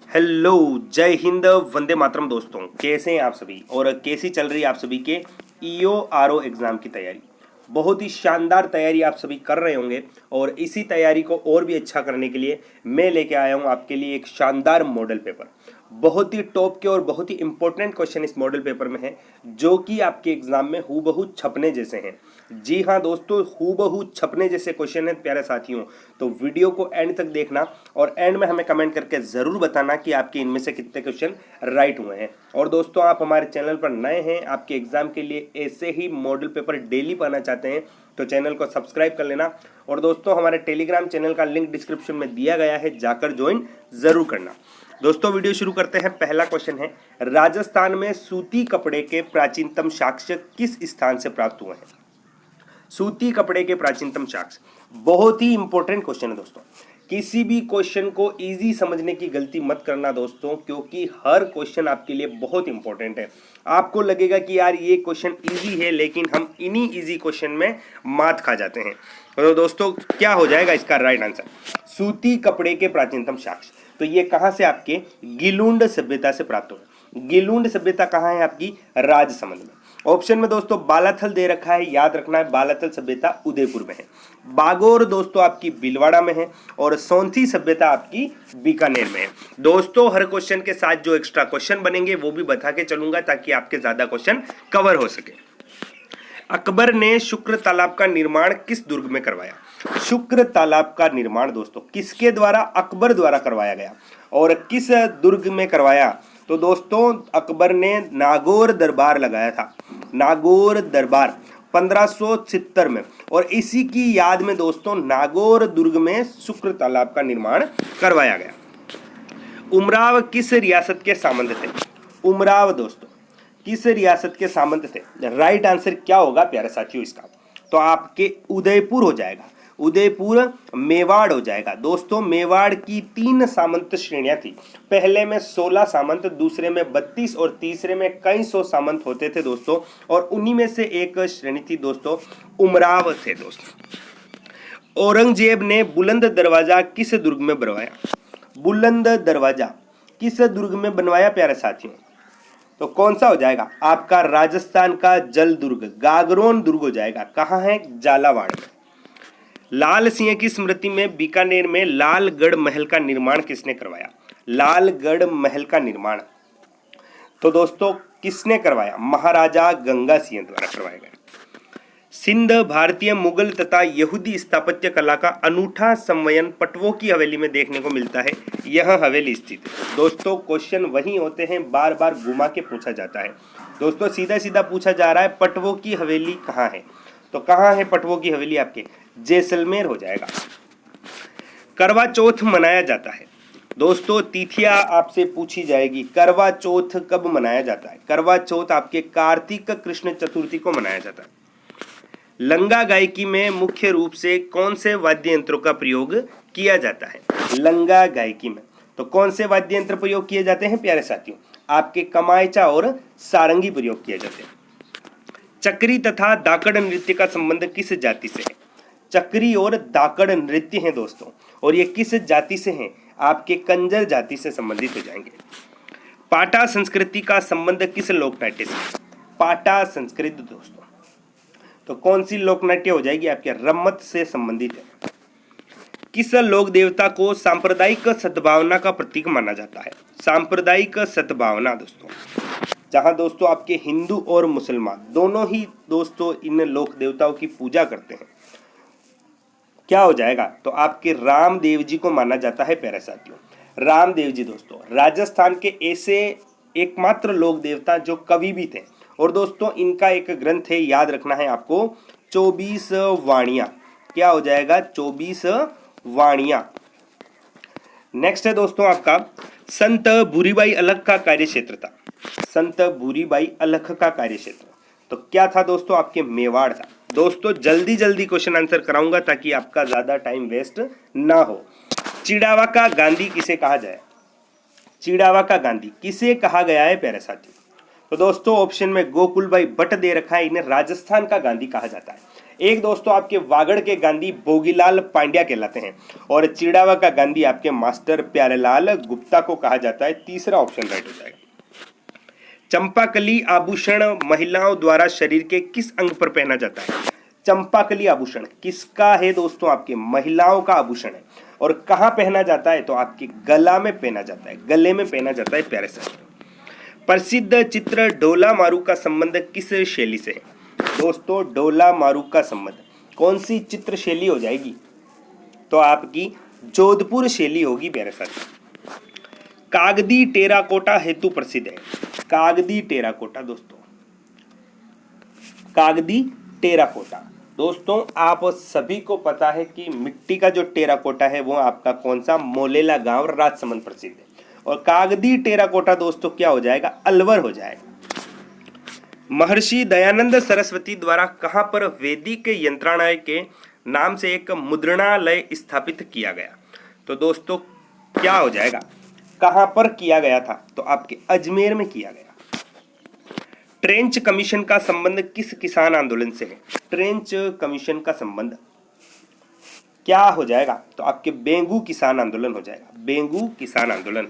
Hello, जय हिंद, वंदे मातरम दोस्तों। कैसे हैं आप सभी और कैसी चल रही है आप सभी के ईओ आरओ एग्जाम की तैयारी। बहुत ही शानदार तैयारी आप सभी कर रहे होंगे और इसी तैयारी को और भी अच्छा करने के लिए मैं लेके आया हूं आपके लिए एक शानदार मॉडल पेपर। बहुत ही टॉप के और बहुत ही इंपॉर्टेंट क्वेश्चन इस मॉडल पेपर में है जो कि आपके एग्जाम में हूबहू छपने जैसे हैं। जी हाँ दोस्तों, हूबहू छपने जैसे क्वेश्चन है प्यारे साथियों। तो वीडियो को एंड तक देखना और एंड में हमें कमेंट करके ज़रूर बताना कि आपके इनमें से कितने क्वेश्चन राइट हुए हैं। और दोस्तों, आप हमारे चैनल पर नए हैं, आपके एग्जाम के लिए ऐसे ही मॉडल पेपर डेली पाना चाहते हैं तो चैनल को सब्सक्राइब कर लेना। और दोस्तों, हमारे टेलीग्राम चैनल का लिंक डिस्क्रिप्शन में दिया गया है, जाकर ज्वाइन ज़रूर करना। दोस्तों, वीडियो शुरू करते हैं। पहला क्वेश्चन है, राजस्थान में सूती कपड़े के प्राचीनतम साक्ष्य किस स्थान से प्राप्त हुए हैं? सूती कपड़े के प्राचीनतम साक्ष्य बहुत ही इंपॉर्टेंट क्वेश्चन है दोस्तों। किसी भी क्वेश्चन को इजी समझने की गलती मत करना दोस्तों, क्योंकि हर क्वेश्चन आपके लिए बहुत इंपॉर्टेंट है। आपको लगेगा कि यार ये क्वेश्चन इजी है, लेकिन हम इन्हीं इजी क्वेश्चन में मात खा जाते हैं। तो दोस्तों, क्या हो जाएगा इसका राइट आंसर? सूती कपड़े के प्राचीनतम साक्ष्य तो ये कहां से? आपके गिलुंड सभ्यता से प्राप्त हुआ। गिलुंड सभ्यता कहां है? आपकी राजसमंद में। ऑप्शन में दोस्तों बालाथल दे रखा है, याद रखना है। बालाथल सभ्यता उदयपुर में है। बागोर दोस्तों आपकी भीलवाड़ा में है और सोंथी सभ्यता आपकी बीकानेर में है। दोस्तों, हर क्वेश्चन के साथ जो एक्स्ट्रा क्वेश्चन बनेंगे वो भी बता के चलूंगा ताकि आपके ज्यादा क्वेश्चन कवर हो सके। अकबर ने शुक्र तालाब का निर्माण किस दुर्ग में करवाया? शुक्र तालाब का निर्माण दोस्तों किसके द्वारा? अकबर द्वारा करवाया गया। और किस दुर्ग में करवाया? तो दोस्तों, अकबर ने नागौर दरबार लगाया था। नागौर दरबार 1570 में, और इसी की याद में दोस्तों नागौर दुर्ग में शुक्र तालाब का निर्माण करवाया गया। उमराव किस रियासत के सामंत थे? उमराव दोस्तों किस रियासत के सामंत थे? राइट आंसर क्या होगा प्यारे साथियों इसका? तो आपके उदयपुर हो जाएगा। उदयपुर मेवाड़ हो जाएगा। दोस्तों, मेवाड़ की 3 सामंत श्रेणियां थी। पहले में 16 सामंत, दूसरे में 32 और तीसरे में कई सौ सामंत होते थे दोस्तों। और उन्हीं में से एक श्रेणी थी दोस्तों उमराव थे दोस्तों। औरंगजेब ने बुलंद दरवाजा किस दुर्ग में बनवाया? बुलंद दरवाजा किस दुर्ग में बनवाया प्यारे साथियों? तो कौन सा हो जाएगा? आपका राजस्थान का जल दुर्ग गागरोन दुर्ग हो जाएगा। कहां है? झालावाड़ में। लाल सिंह की स्मृति में बीकानेर में लालगढ़ महल का निर्माण किसने करवाया? लालगढ़ महल का निर्माण तो दोस्तों किसने करवाया? महाराजा गंगा सिंह द्वारा करवाया गया। सिंध भारतीय मुगल तथा यहूदी स्थापत्य कला का अनूठा संवयन पटवों की हवेली में देखने को मिलता है। यह हवेली स्थित है। दोस्तों, क्वेश्चन वही होते हैं, बार बार घुमा के पूछा जाता है। दोस्तों, सीधा सीधा पूछा जा रहा है पटवों की हवेली कहाँ है? तो कहाँ है पटवों की हवेली? आपके जैसलमेर हो जाएगा। करवा चौथ मनाया जाता है। दोस्तों, तिथियां आपसे पूछी जाएगी। करवा चौथ कब मनाया जाता है? करवा चौथ आपके कार्तिक कृष्ण चतुर्थी को मनाया जाता है। लंगा गायकी में मुख्य रूप से कौन से वाद्य यंत्रों का प्रयोग किया जाता है? लंगा गायकी में तो कौन से वाद्य यंत्र प्रयोग किए जाते हैं प्यारे साथियों? आपके कमायचा और सारंगी प्रयोग किए जाते हैं। चक्री तथा दाकड़ नृत्य का संबंध किस जाति से है? चक्री और दाकड़ नृत्य हैं दोस्तों, और ये किस जाति से हैं? आपके कंजर जाति से संबंधित हो जाएंगे। पाटा संस्कृति का संबंध किस लोक नाट्य से? पाटा संस्कृति दोस्तों तो कौन सी लोक नाट्य हो जाएगी? आपके रम्मत से संबंधित है। किस लोक देवता को सांप्रदायिक सद्भावना का प्रतीक माना जाता है? सांप्रदायिक सद्भावना दोस्तों, जहां दोस्तों आपके हिंदू और मुसलमान दोनों ही दोस्तों इन लोक देवताओं की पूजा करते हैं। क्या हो जाएगा? तो आपके रामदेव जी को माना जाता है प्यारे साथियों। रामदेव जी दोस्तों राजस्थान के ऐसे एकमात्र लोक देवता जो कवि भी थे। और दोस्तों, इनका एक ग्रंथ है, याद रखना है आपको, 24 वाणियां। क्या हो जाएगा? 24 वाणियां। नेक्स्ट है दोस्तों आपका संत भूरीबाई अलख का कार्य क्षेत्र था। संत भूरीबाई अलख का कार्य क्षेत्र तो क्या था दोस्तों? आपके मेवाड़ था। दोस्तों, जल्दी जल्दी क्वेश्चन आंसर कराऊंगा ताकि आपका ज्यादा टाइम वेस्ट ना हो। चिड़ावा का गांधी किसे कहा जाए? चिड़ावा का गांधी किसे कहा गया है प्यारे साथियों? तो दोस्तों, ऑप्शन में गोकुलभाई भट्ट दे रखा है, इन्हें राजस्थान का गांधी कहा जाता है। एक दोस्तों आपके वागड़ के गांधी भोगीलाल पांड्या कहलाते हैं और चिड़ावा का गांधी आपके मास्टर प्यारेलाल गुप्ता को कहा जाता है। तीसरा ऑप्शन राइट हो जाएगा। चंपाकली आभूषण महिलाओं द्वारा शरीर के किस अंग पर पहना जाता है? चंपाकली आभूषण किसका है दोस्तों? आपके महिलाओं का आभूषण है। और कहाँ पहना जाता है? तो आपके गला में पहना जाता है, गले में पहना जाता है प्यारे साथियों। प्रसिद्ध चित्र ढोला मारू का संबंध किस शैली से है? दोस्तों ढोला मारू का संबंध कौन सी चित्र शैली हो जाएगी? तो आपकी जोधपुर शैली होगी प्यारे साथियों। कागदी टेराकोटा हेतु प्रसिद्ध है। कागदी टेराकोटा दोस्तों, कागदी टेराकोटा दोस्तों आप सभी को पता है कि मिट्टी का जो टेराकोटा है वो आपका कौन सा? मोलेला गांव राजसमंद प्रसिद्ध है। और कागदी टेराकोटा दोस्तों क्या हो जाएगा? अलवर हो जाएगा। महर्षि दयानंद सरस्वती द्वारा कहां पर वैदिक यंत्रणालय के नाम से एक मुद्रणालय स्थापित किया गया? तो दोस्तों क्या हो जाएगा? कहां पर किया गया था? तो आपके अजमेर में किया गया। ट्रेंच कमीशन का संबंध किस किसान आंदोलन से है? ट्रेंच कमीशन का संबंध क्या हो जाएगा? तो आपके बेंगू किसान आंदोलन हो जाएगा। बेंगू किसान आंदोलन।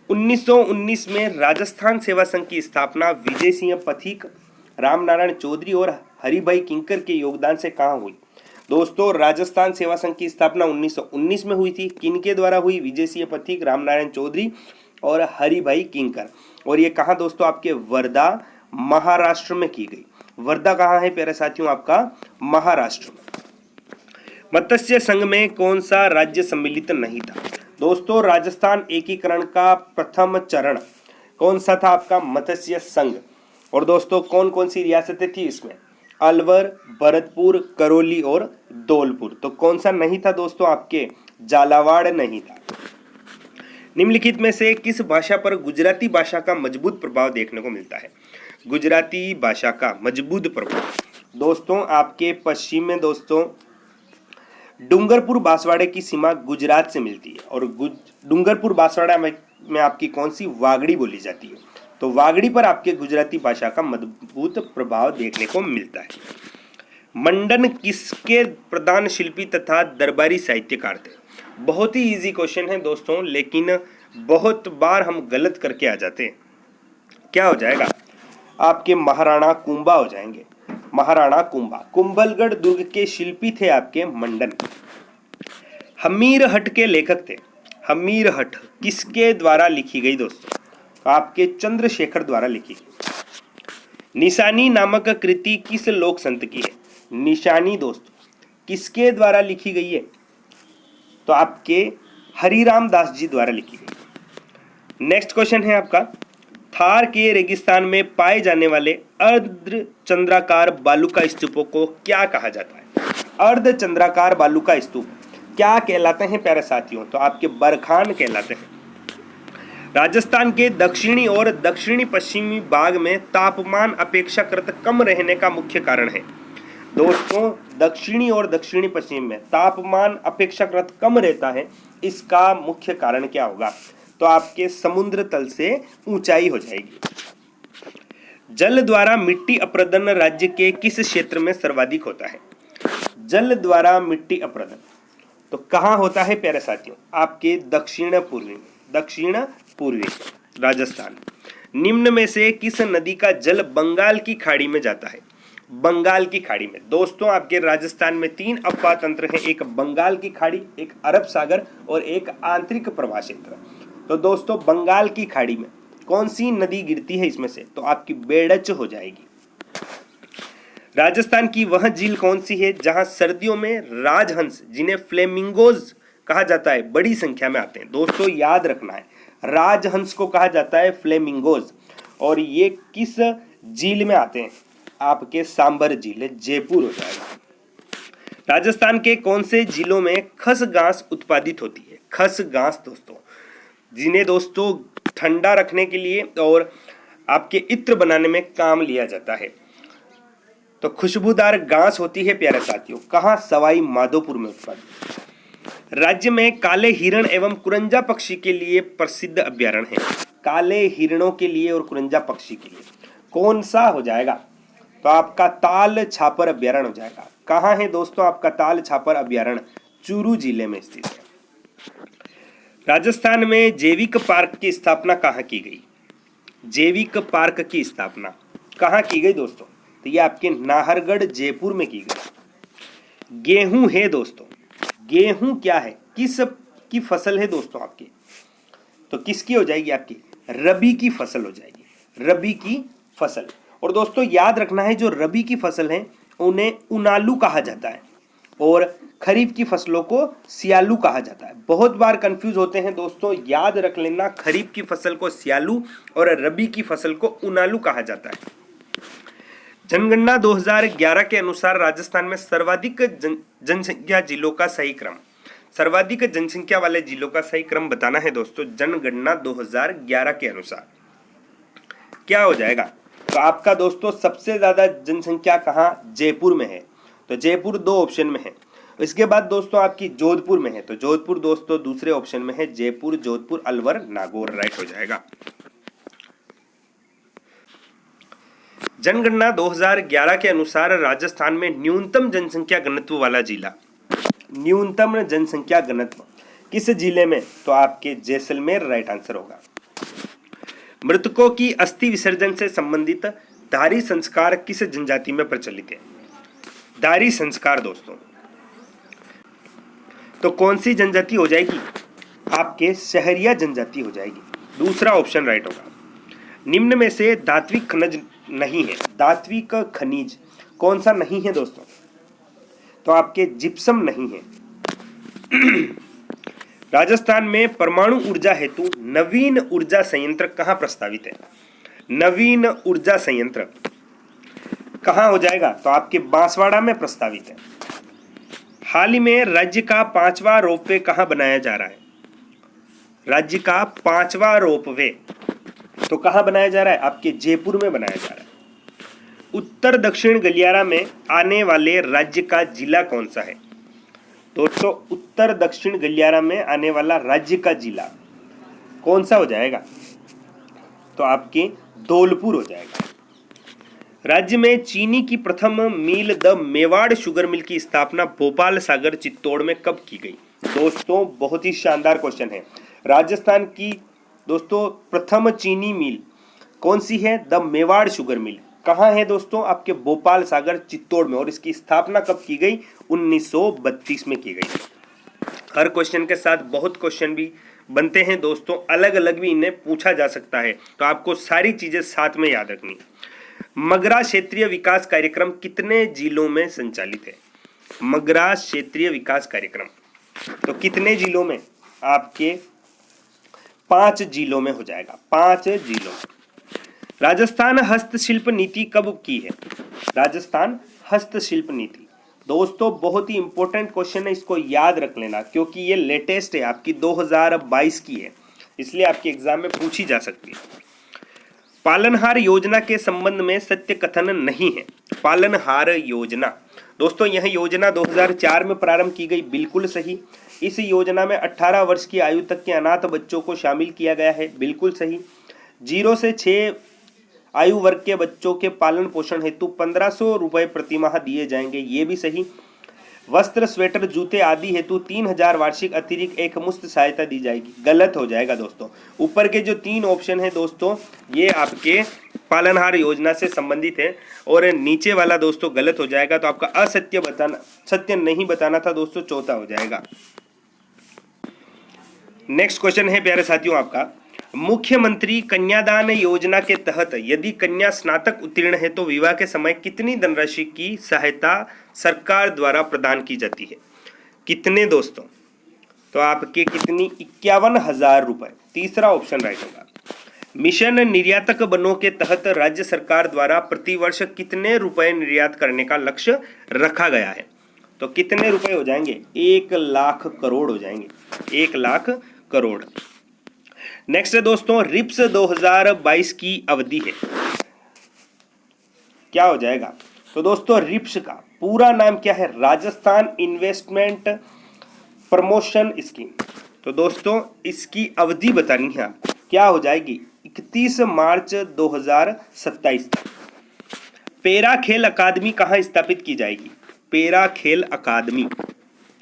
1919 में राजस्थान सेवा संघ की स्थापना विजय सिंह पथिक, रामनारायण चौधरी और हरिभाई किंकर के योगदान से कहाँ हुई? दोस्तों राजस्थान सेवा संघ की स्थापना 1919 में हुई थी। किनके द्वारा हुई? विजय सिंह पथिक, रामनारायण चौधरी और हरिभाई किंकर। और ये कहाँ दोस्तों? आपके वर्धा महाराष्ट्र में की गई। वर्धा कहाँ है प्यारे साथियों? आपका महाराष्ट्र में। मत्स्य संघ में कौन सा राज्य सम्मिलित नहीं था? दोस्तों राजस्थान एकीकरण का प्रथम चरण कौन सा था? आपका मत्स्य संघ। और दोस्तों कौन कौन सी रियासतें थी इसमें? अलवर, भरतपुर, करौली और धौलपुर। तो कौन सा नहीं था दोस्तों? आपके झालावाड़ नहीं था। निम्नलिखित में से किस भाषा पर गुजराती भाषा का मजबूत प्रभाव देखने को मिलता है? गुजराती भाषा का मजबूत प्रभाव दोस्तों आपके पश्चिम में दोस्तों डूंगरपुर बांसवाड़े की सीमा गुजरात से मिलती है। और डूंगरपुर बांसवाड़ा में आपकी कौन सी वागड़ी बोली जाती है? तो वागड़ी पर आपके गुजराती भाषा का मजबूत प्रभाव देखने को मिलता है। मंडन किसके प्रधान शिल्पी तथा दरबारी साहित्यकार थे? बहुत ही इजी क्वेश्चन है दोस्तों, लेकिन बहुत बार हम गलत करके आ जाते हैं। क्या हो जाएगा? आपके महाराणा कुंभा हो जाएंगे। महाराणा कुंभा कुंभलगढ़ दुर्ग के शिल्पी थे आपके मंडन। हमीरहट के लेखक थे। हमीरहट किसके द्वारा लिखी गई दोस्तों? आपके चंद्रशेखर द्वारा लिखी गई। निशानी नामक कृति किस लोक संत की है? निशानी दोस्तों किसके द्वारा लिखी गई है? तो आपके हरिराम दास जी द्वारा लिखी गई। नेक्स्ट क्वेश्चन है आपका, थार के रेगिस्तान में पाए जाने वाले अर्ध चंद्राकार बालू का स्तूपों को क्या कहा जाता है? अर्ध चंद्राकार बालू का स्तूप क्या कहलाते हैं प्यारे साथियों? तो आपके बरखान कहलाते हैं। राजस्थान के दक्षिणी और दक्षिणी पश्चिमी भाग में तापमान अपेक्षाकृत कम रहने का मुख्य कारण है। दोस्तों दक्षिणी और दक्षिणी पश्चिम में तापमान अपेक्षाकृत कम रहता है, इसका मुख्य कारण क्या होगा? तो आपके समुद्र तल से ऊंचाई हो जाएगी। जल द्वारा मिट्टी अपरदन राज्य के किस क्षेत्र में सर्वाधिक होता है? जल द्वारा मिट्टी अपरदन तो कहाँ होता है प्यारे साथियों? आपके दक्षिण पूर्वी राजस्थान। निम्न में से किस नदी का जल बंगाल की खाड़ी में जाता है? बंगाल की खाड़ी में। दोस्तों आपके राजस्थान में 3 अफवाह तंत्र हैं, एक बंगाल की खाड़ी, एक अरब सागर और एक आंतरिक प्रवाह क्षेत्र। तो दोस्तों बंगाल की खाड़ी में कौन सी नदी गिरती है इसमें से? तो आपकी बेड़च हो जाएगी। राजस्थान की वह झील कौन सी है जहां सर्दियों में राजहंस, जिन्हें फ्लेमिंगोज कहा जाता है, बड़ी संख्या में आते हैं? दोस्तों याद रखना है, राजहंस को कहा जाता है फ्लेमिंगोज। और ये किस झील में आते हैं? आपके सांबर झील, जयपुर हो जाएगा। राजस्थान के कौन से जिलों में खस घास उत्पादित होती है? खस घास दोस्तों, जिन्हें दोस्तों ठंडा रखने के लिए और आपके इत्र बनाने में काम लिया जाता है। तो खुशबूदार घास होती है प्यारे साथियों। कहाँ? सवाई माधोपुर में उत्पादित। राज्य में काले हिरण एवं कुरंजा पक्षी के लिए प्रसिद्ध अभ्यारण्य है। काले हिरणों के लिए और कुरंजा पक्षी के लिए कौन सा हो जाएगा? तो आपका ताल छापर अभ्यारण्य हो जाएगा। कहाँ है दोस्तों आपका ताल छापर अभ्यारण्य? चूरू जिले में स्थित है। राजस्थान में जैविक पार्क की स्थापना कहाँ की गई? जैविक पार्क की स्थापना कहाँ की गई दोस्तों? तो ये आपके नाहरगढ़ जयपुर में की गई। गेहूं है दोस्तों, गेहूं क्या है, किस की फसल है दोस्तों आपकी? तो किसकी हो जाएगी आपकी? रबी की फसल हो जाएगी, रबी की फसल। और दोस्तों याद रखना है, जो रबी की फसल है उन्हें उनालू कहा जाता है और खरीफ की फसलों को सियालू कहा जाता है। बहुत बार कंफ्यूज होते हैं दोस्तों, याद रख लेना, खरीफ की फसल को सियालू और रबी की फसल को उनालू कहा जाता है। जनगणना 2011 के अनुसार राजस्थान में सर्वाधिक जनसंख्या जिलों का सही क्रम, सर्वाधिक जनसंख्या वाले जिलों का सही क्रम बताना है दोस्तों। जनगणना 2011 के अनुसार क्या हो जाएगा? तो आपका दोस्तों सबसे ज्यादा जनसंख्या कहाँ? जयपुर में है, तो जयपुर 2 ऑप्शन में है। इसके बाद दोस्तों आपकी जोधपुर में है, तो जोधपुर दोस्तों दूसरे ऑप्शन में है। जयपुर, जोधपुर, अलवर, नागौर राइट हो जाएगा। जनगणना 2011 के अनुसार राजस्थान में न्यूनतम जनसंख्या घनत्व वाला जिला, न्यूनतम जनसंख्या घनत्व किस जिले में? तो आपके जैसलमेर राइट आंसर होगा। मृतकों की अस्थि विसर्जन से संबंधित दारी संस्कार किस जनजाति में प्रचलित है? दारी संस्कार दोस्तों तो कौन सी जनजाति हो जाएगी? आपके सहरिया जनजाति हो जाएगी, दूसरा ऑप्शन राइट होगा। निम्न में से धात्विक खनिज नहीं है, धात्विक खनिज कौन सा नहीं है दोस्तों? तो आपके जिप्सम नहीं है। राजस्थान में परमाणु ऊर्जा हेतु नवीन ऊर्जा संयंत्र कहाँ प्रस्तावित है? नवीन ऊर्जा संयंत्र कहाँ हो जाएगा? तो आपके बांसवाड़ा में प्रस्तावित है। हाल ही में राज्य का 5वां रोपवे कहाँ बनाया जा रहा है? राज्य का 5वां रोपवे तो कहाँ बनाया जा रहा है? आपके जयपुर में बनाया जा रहा है। उत्तर दक्षिण गलियारा में आने वाले राज्य का जिला कौन सा है? दोस्तों उत्तर दक्षिण गलियारा में आने वाला राज्य का जिला कौन सा हो जाएगा? तो आपके धौलपुर हो जाएगा। राज्य में चीनी की प्रथम मिल द मेवाड़ शुगर मिल की स्थापना भोपाल सागर चित्तौड़ में कब की गई? दोस्तों बहुत ही शानदार क्वेश्चन है। राजस्थान की दोस्तों प्रथम चीनी मिल कौन सी है? द मेवाड़ शुगर मिल कहाँ है दोस्तों? आपके भोपाल सागर चित्तौड़ में। और इसकी स्थापना कब की गई? 1932 में की गई। हर क्वेश्चन के साथ बहुत क्वेश्चन भी बनते हैं दोस्तों, अलग अलग भी इन्हें पूछा जा सकता है, तो आपको सारी चीजें साथ में याद रखनी। मगरा क्षेत्रीय विकास कार्यक्रम कितने जिलों में संचालित है? मगरा क्षेत्रीय विकास कार्यक्रम तो कितने जिलों में? आपके 5 जिलों में हो जाएगा, 5 जिलों। राजस्थान हस्तशिल्प नीति कब की है? राजस्थान हस्तशिल्प नीति दोस्तों बहुत ही इंपॉर्टेंट क्वेश्चन है, इसको याद रख लेना क्योंकि ये लेटेस्ट है, आपकी 2022 की है, इसलिए आपके एग्जाम में पूछी जा सकती है। पालनहार योजना के संबंध में सत्य कथन नहीं है। पालनहार योजना दोस्तों यह योजना 2004 में प्रारंभ की गई, बिल्कुल सही। इस योजना में 18 वर्ष की आयु तक के अनाथ बच्चों को शामिल किया गया है, बिल्कुल सही। 0 से 6 आयु वर्ग के बच्चों के पालन पोषण हेतु 1500 रुपये प्रतिमाह दिए जाएंगे, ये भी सही। वस्त्र, स्वेटर, जूते आदि हेतु 3000 वार्षिक अतिरिक्त एक मुफ्त सहायता दी जाएगी, गलत हो जाएगा दोस्तों। ऊपर के जो 3 ऑप्शन है दोस्तों ये आपके पालनहार योजना से संबंधित है और नीचे वाला दोस्तों गलत हो जाएगा, तो आपका असत्य बताना, सत्य नहीं बताना था दोस्तों, चौथा हो जाएगा। नेक्स्ट क्वेश्चन है प्यारे साथियों आपका, मुख्यमंत्री कन्यादान योजना के तहत यदि कन्या स्नातक उत्तीर्ण है तो विवाह के समय कितनी धनराशि की सहायता सरकार द्वारा प्रदान की जाती है? कितने दोस्तों? तो आपके कितनी? 51,000 रुपए, तीसरा ऑप्शन राइट होगा। मिशन निर्यातक बनों के तहत राज्य सरकार द्वारा प्रतिवर्ष कितने रुपए निर्यात करने का लक्ष्य रखा गया है? तो कितने रुपए हो जाएंगे? 1 लाख करोड़ हो जाएंगे, 1 लाख करोड़। नेक्स्ट है दोस्तों रिप्स 2022 की अवधि है, क्या हो जाएगा? तो दोस्तों रिप्स का पूरा नाम क्या है? Rajasthan investment promotion scheme. तो दोस्तों इसकी अवधि बतानी है आपको, क्या हो जाएगी? 31 मार्च 2027 तक। पैरा खेल अकादमी कहाँ स्थापित की जाएगी? पैरा खेल अकादमी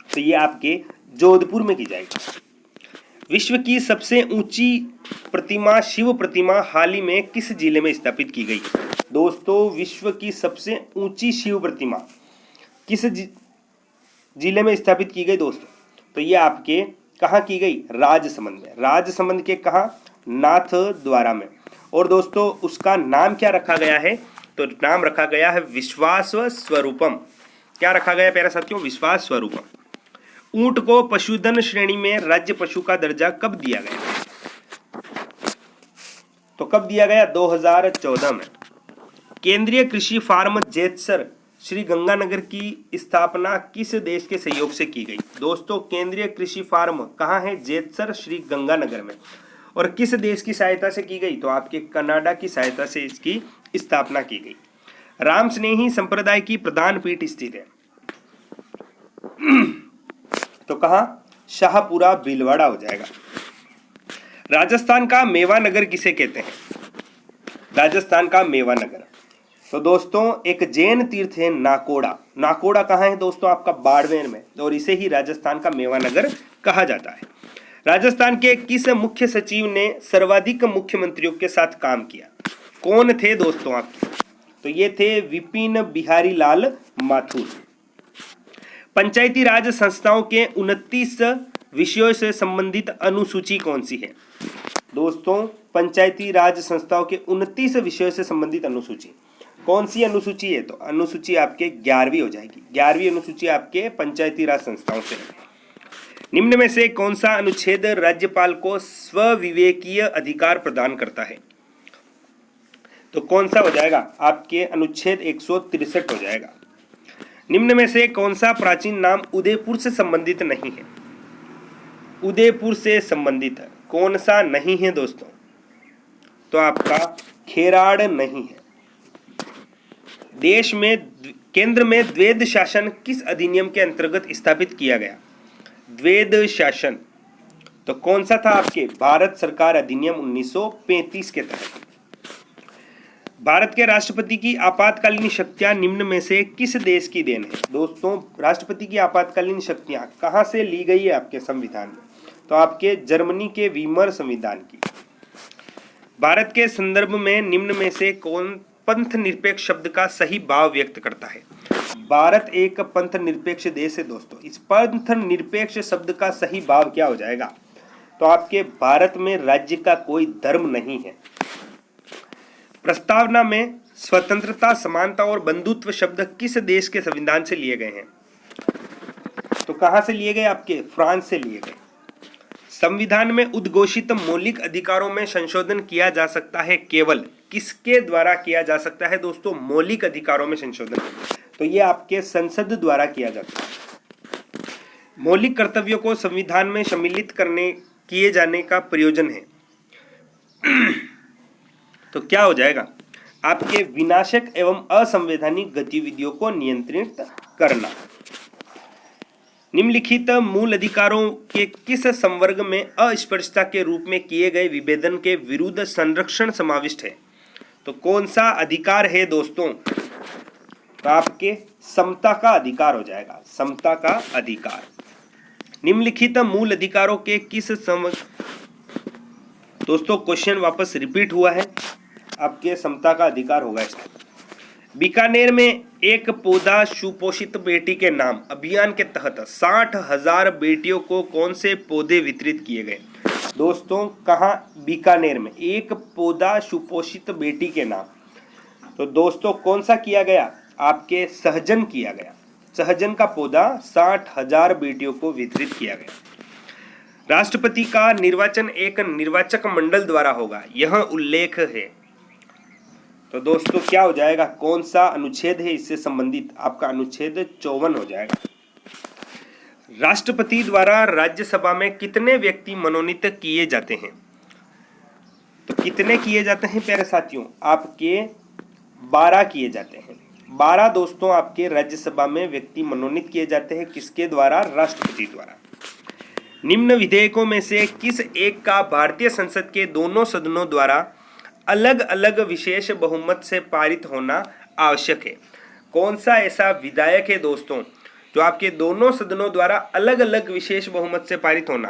तो ये आपके जोधपुर में की जाएगी। विश्व की सबसे ऊंची प्रतिमा शिव प्रतिमा हाल ही में किस जिले में स्थापित की गई? दोस्तों विश्व की सबसे ऊंची शिव प्रतिमा किस जिले में स्थापित की गई दोस्तों? तो ये आपके कहाँ की गई? राजसमंद में। राजसमंद के कहाँ? नाथ द्वारा में। और दोस्तों उसका नाम क्या रखा गया है? तो नाम रखा गया है विश्वास स्वरूपम। क्या रखा गया प्यारे साथियों? विश्वास स्वरूपम। ऊंट को पशुधन श्रेणी में राज्य पशु का दर्जा कब दिया गया? तो कब दिया गया? 2014 में। केंद्रीय कृषि फार्म जेतसर श्री गंगानगर की स्थापना किस देश के सहयोग से की गई? दोस्तों केंद्रीय कृषि फार्म कहाँ है? जेतसर श्री गंगानगर में। और किस देश की सहायता से की गई? तो आपके कनाडा की सहायता से इसकी स्थापना की गई। राम स्नेही संप्रदाय की प्रधान पीठ स्थित है तो कहाँ? शाहपुरा भीलवाड़ा हो जाएगा। राजस्थान का मेवा नगर किसे कहते हैं? राजस्थान का मेवा नगर तो दोस्तों एक जैन तीर्थ है नाकोड़ा। नाकोड़ा कहाँ है दोस्तों? आपका बाड़मेर में। और इसे ही राजस्थान का मेवा नगर कहा जाता है। राजस्थान के किस मुख्य सचिव ने सर्वाधिक मुख्यमंत्रियों के साथ काम किया? कौन थे दोस्तों आपके? तो ये थे विपिन बिहारी लाल माथुर। पंचायती राज संस्थाओं के 29 विषयों से संबंधित अनुसूची कौन सी है? दोस्तों पंचायती राज संस्थाओं के 29 विषयों से संबंधित अनुसूची कौन सी अनुसूची है? तो अनुसूची आपके 11वीं हो जाएगी। 11वीं अनुसूची आपके पंचायती राज संस्थाओं से है। निम्न में से कौन सा अनुच्छेद राज्यपाल को स्वविवेकीय अधिकार प्रदान करता है? तो कौन सा हो जाएगा? आपके अनुच्छेद 163 हो जाएगा। निम्न में से कौन सा प्राचीन नाम उदयपुर से संबंधित नहीं है? उदयपुर से संबंधित कौन सा नहीं है दोस्तों? तो आपका खेराड़ नहीं है। देश में केंद्र में द्वैध शासन किस अधिनियम के अंतर्गत स्थापित किया गया? द्वैध शासन तो कौन सा था आपके? भारत सरकार अधिनियम 1935 के तहत। भारत के राष्ट्रपति की आपातकालीन शक्तियां निम्न में से किस देश की देन है? दोस्तों राष्ट्रपति की आपातकालीन शक्तियां कहां से ली गई है आपके संविधान में? तो आपके जर्मनी के वीमर संविधान की। भारत के संदर्भ में निम्न में से कौन पंथ निरपेक्ष शब्द का सही भाव व्यक्त करता है? भारत एक पंथ निरपेक्ष देश है दोस्तों। इस पंथ निरपेक्ष शब्द का सही भाव क्या हो जाएगा? तो आपके भारत में राज्य का कोई धर्म नहीं है। प्रस्तावना में स्वतंत्रता, समानता और बंधुत्व शब्द किस देश के संविधान से लिए गए हैं? तो कहां से लिए गए? आपके फ्रांस से लिए गए। संविधान में उद्घोषित मौलिक अधिकारों में संशोधन किया जा सकता है केवल किसके द्वारा किया जा सकता है दोस्तों? मौलिक अधिकारों में संशोधन तो ये आपके संसद द्वारा किया जाता है। मौलिक कर्तव्यों को संविधान में सम्मिलित किए जाने का प्रयोजन है तो क्या हो जाएगा? आपके विनाशक एवं असंवैधानिक गतिविधियों को नियंत्रित करना। निम्नलिखित मूल अधिकारों के किस संवर्ग में अस्पृश्यता के रूप में किए गए विभेदन के विरुद्ध संरक्षण समाविष्ट है? तो कौन सा अधिकार है दोस्तों? तो आपके समता का अधिकार हो जाएगा। समता का अधिकार। निम्नलिखित मूल अधिकारों के किस दोस्तों क्वेश्चन वापस रिपीट हुआ है। आपके समता का अधिकार होगा इसमें। बीकानेर में एक पौधा सुपोषित बेटी के नाम अभियान के तहत 60,000 बेटियों को कौन से पौधे वितरित किए गए? दोस्तों कहाँ? बीकानेर में एक पौधा सुपोषित बेटी के नाम। तो दोस्तों कौन सा किया गया? आपके सहजन किया गया। सहजन का पौधा 60,000 बेटियों को वितरित किया गया। राष्ट्रपति का निर्वाचन एक निर्वाचक मंडल द्वारा होगा, यह उल्लेख है। तो दोस्तों क्या हो जाएगा? कौन सा अनुच्छेद है इससे संबंधित? आपका अनुच्छेद 54 हो जाएगा। राष्ट्रपति द्वारा राज्यसभा में कितने व्यक्ति मनोनीत किए जाते हैं? तो कितने किए जाते हैं प्यारे साथियों? आपके 12 किए जाते हैं। 12 दोस्तों आपके राज्यसभा में व्यक्ति मनोनीत किए जाते हैं। किसके द्वारा? राष्ट्रपति द्वारा। निम्न विधेयकों में से किस एक का भारतीय संसद के दोनों सदनों द्वारा अलग अलग विशेष बहुमत से पारित होना आवश्यक है। कौन सा ऐसा विधायक है दोस्तों जो आपके दोनों सदनों द्वारा अलग अलग विशेष बहुमत से पारित होना?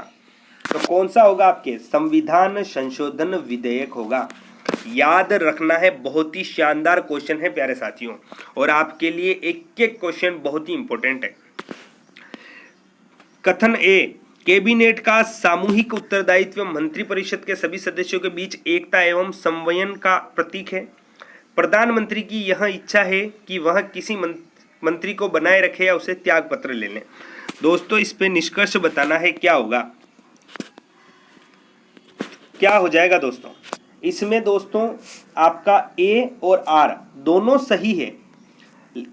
तो कौन सा होगा? आपके संविधान संशोधन विधेयक होगा। याद रखना है, बहुत ही शानदार क्वेश्चन है प्यारे साथियों, और आपके लिए एक एक क्वेश्चन बहुत ही इंपॉर्टेंट है। कथन ए, कैबिनेट का सामूहिक उत्तरदायित्व मंत्रिपरिषद के सभी सदस्यों के बीच एकता एवं समन्वय का प्रतीक है। प्रधानमंत्री की यह इच्छा है कि वह किसी मंत्री को बनाए रखे या उसे त्याग पत्र ले लें। दोस्तों इस पे निष्कर्ष बताना है, क्या होगा, क्या हो जाएगा दोस्तों? इसमें दोस्तों आपका ए और आर दोनों सही है,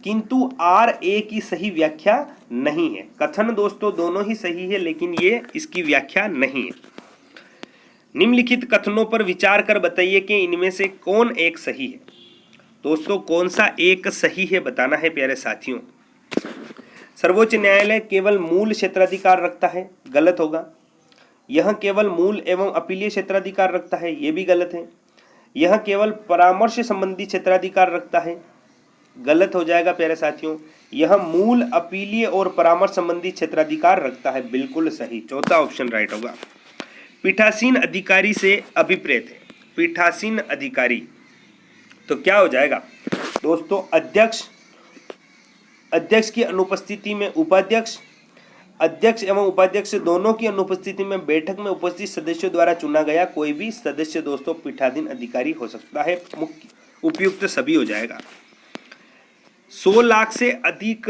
किंतु आर ए की सही व्याख्या नहीं है। कथन दोस्तों दोनों ही सही है, लेकिन ये इसकी व्याख्या नहीं है। निम्नलिखित कथनों पर विचार कर बताइए कि इनमें से कौन एक सही है। दोस्तों कौन सा एक सही है बताना है प्यारे साथियों। सर्वोच्च न्यायालय केवल मूल क्षेत्राधिकार रखता है, गलत होगा। यह केवल मूल एवं अपीलीय क्षेत्राधिकार रखता है, यह भी गलत है। यह केवल परामर्श संबंधी क्षेत्राधिकार रखता है, गलत हो जाएगा प्यारे साथियों। यह मूल, अपीलीय और परामर्श संबंधी क्षेत्राधिकार रखता है, बिल्कुल सही, चौथा ऑप्शन राइट होगा। पीठासीन अधिकारी से अभिप्रेत है, पीठासीन अधिकारी तो क्या हो जाएगा दोस्तों? अध्यक्ष की अनुपस्थिति में उपाध्यक्ष, अध्यक्ष एवं उपाध्यक्ष दोनों की अनुपस्थिति में बैठक में उपस्थित सदस्यों द्वारा चुना गया कोई भी सदस्य दोस्तों पीठासीन अधिकारी हो सकता है। मुख्य उपयुक्त सभी हो जाएगा। 100 लाख से अधिक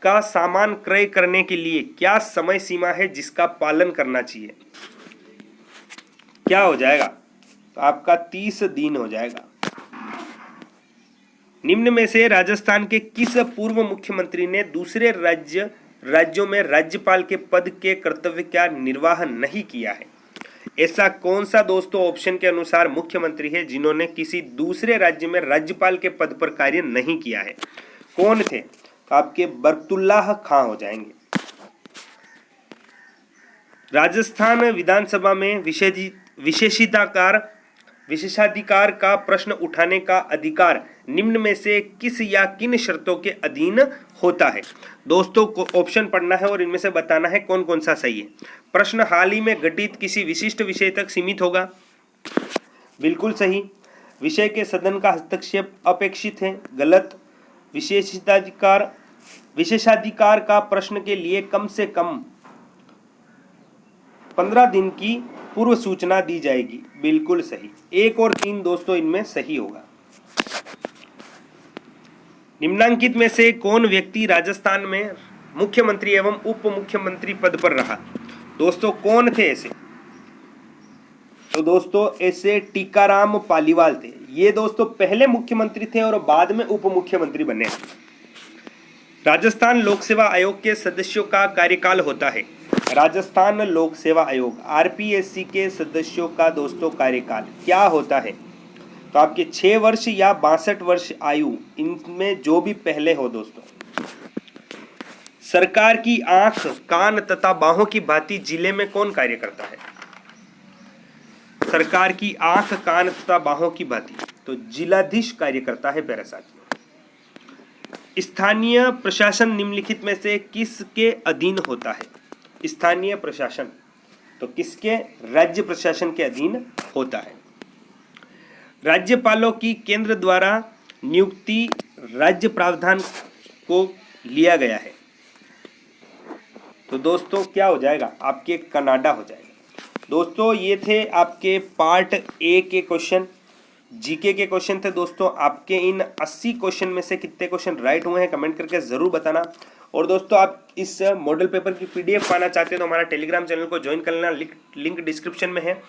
का सामान क्रय करने के लिए क्या समय सीमा है जिसका पालन करना चाहिए? क्या हो जाएगा? तो आपका 30 दिन हो जाएगा। निम्न में से राजस्थान के किस पूर्व मुख्यमंत्री ने दूसरे राज्यों में राज्यपाल के पद के कर्तव्य का निर्वाह नहीं किया है? ऐसा कौन सा दोस्तों ऑप्शन के अनुसार मुख्यमंत्री है जिन्होंने किसी दूसरे राज्य में राज्यपाल के पद पर कार्य नहीं किया है? कौन थे? तो आपके बरकतुल्लाह खां हो जाएंगे। राजस्थान विधानसभा में विशेषाधिकार का प्रश्न उठाने का अधिकार निम्न में से किस या किन शर्तों के अधीन होता है? दोस्तों को ऑप्शन पढ़ना है और इनमें से बताना है कौन कौन सा सही है। प्रश्न हाल ही में घटित किसी विशिष्ट विषय तक सीमित होगा, बिल्कुल सही। विषय के सदन का हस्तक्षेप अपेक्षित है, गलत। विशेषाधिकार का प्रश्न के लिए कम से कम 15 दिन की पूर्व सूचना दी जाएगी, बिल्कुल सही। 1 और 3 दोस्तों इनमें सही होगा। निम्नांकित में से कौन व्यक्ति राजस्थान में मुख्यमंत्री एवं उप मुख्यमंत्री पद पर रहा? दोस्तों कौन थे ऐसे? तो दोस्तों ऐसे टीकाराम पालीवाल थे। ये दोस्तों पहले मुख्यमंत्री थे और बाद में उप मुख्यमंत्री बने। राजस्थान लोक सेवा आयोग के सदस्यों का कार्यकाल होता है। राजस्थान लोक सेवा आयोग आरपीएससी के सदस्यों का दोस्तों कार्यकाल क्या होता है? तो आपके 6 वर्ष या 62 वर्ष आयु, इनमें जो भी पहले हो दोस्तों। सरकार की आंख, कान तथा बाहों की भांति जिले में कौन कार्य करता है? सरकार की आंख, कान तथा बाहों की भांति तो जिलाधीश कार्य करता है प्यारे साथियों। स्थानीय प्रशासन निम्नलिखित में से किसके अधीन होता है? स्थानीय प्रशासन तो किसके? राज्य प्रशासन के अधीन होता है। राज्यपालों की केंद्र द्वारा नियुक्ति राज्य प्रावधान को लिया गया है, तो दोस्तों क्या हो जाएगा? आपके कनाडा हो जाएगा। दोस्तों ये थे आपके पार्ट ए के क्वेश्चन, जीके के क्वेश्चन थे दोस्तों। आपके इन 80 क्वेश्चन में से कितने क्वेश्चन राइट हुए हैं कमेंट करके जरूर बताना। और दोस्तों आप इस मॉडल पेपर की पीडीएफ पाना चाहते हैं तो हमारा टेलीग्राम चैनल को ज्वाइन कर लेना, लिंक डिस्क्रिप्शन में है।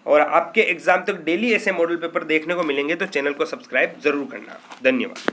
और आपके एग्जाम तक डेली ऐसे मॉडल पेपर देखने को मिलेंगे तो चैनल को सब्सक्राइब जरूर करना। धन्यवाद।